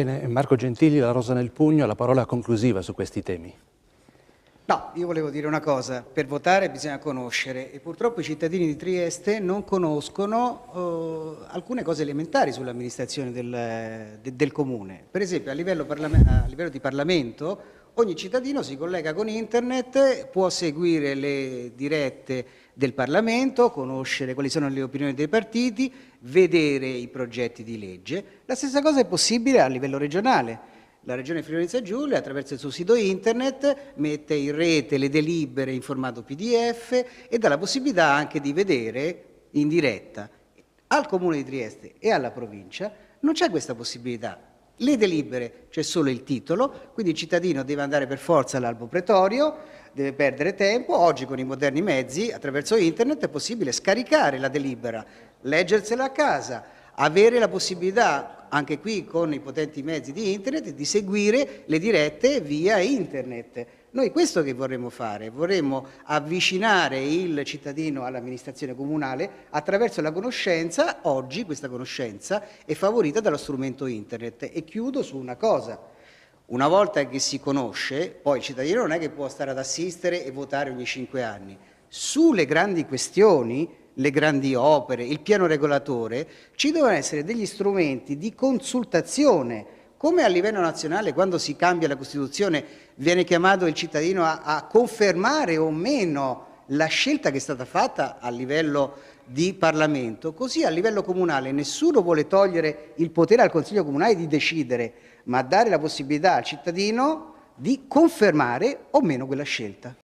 Bene, Marco Gentili, La rosa nel pugno, la parola conclusiva su questi temi. No, io volevo dire una cosa: per votare bisogna conoscere, e purtroppo i cittadini di Trieste non conoscono alcune cose elementari sull'amministrazione del comune. Per esempio, a livello di Parlamento, ogni cittadino si collega con internet, può seguire le dirette del Parlamento, conoscere quali sono le opinioni dei partiti, vedere i progetti di legge. La stessa cosa è possibile a livello regionale. La Regione Friuli-Venezia Giulia, attraverso il suo sito internet, mette in rete le delibere in formato PDF e dà la possibilità anche di vedere in diretta. Al Comune di Trieste e alla provincia non c'è questa possibilità. Le delibere c'è solo il titolo, quindi il cittadino deve andare per forza all'albo pretorio, deve perdere tempo. Oggi con i moderni mezzi, attraverso internet, è possibile scaricare la delibera, leggersela a casa, avere la possibilità, anche qui con i potenti mezzi di internet, di seguire le dirette via internet. Noi questo che vorremmo fare, vorremmo avvicinare il cittadino all'amministrazione comunale attraverso la conoscenza. Oggi questa conoscenza è favorita dallo strumento internet. E chiudo su una cosa: una volta che si conosce, poi il cittadino non è che può stare ad assistere e votare ogni 5 anni. Sulle grandi questioni, le grandi opere, il piano regolatore, ci devono essere degli strumenti di consultazione. Come a livello nazionale, quando si cambia la Costituzione, viene chiamato il cittadino a confermare o meno la scelta che è stata fatta a livello di Parlamento, così a livello comunale nessuno vuole togliere il potere al Consiglio Comunale di decidere, ma dare la possibilità al cittadino di confermare o meno quella scelta.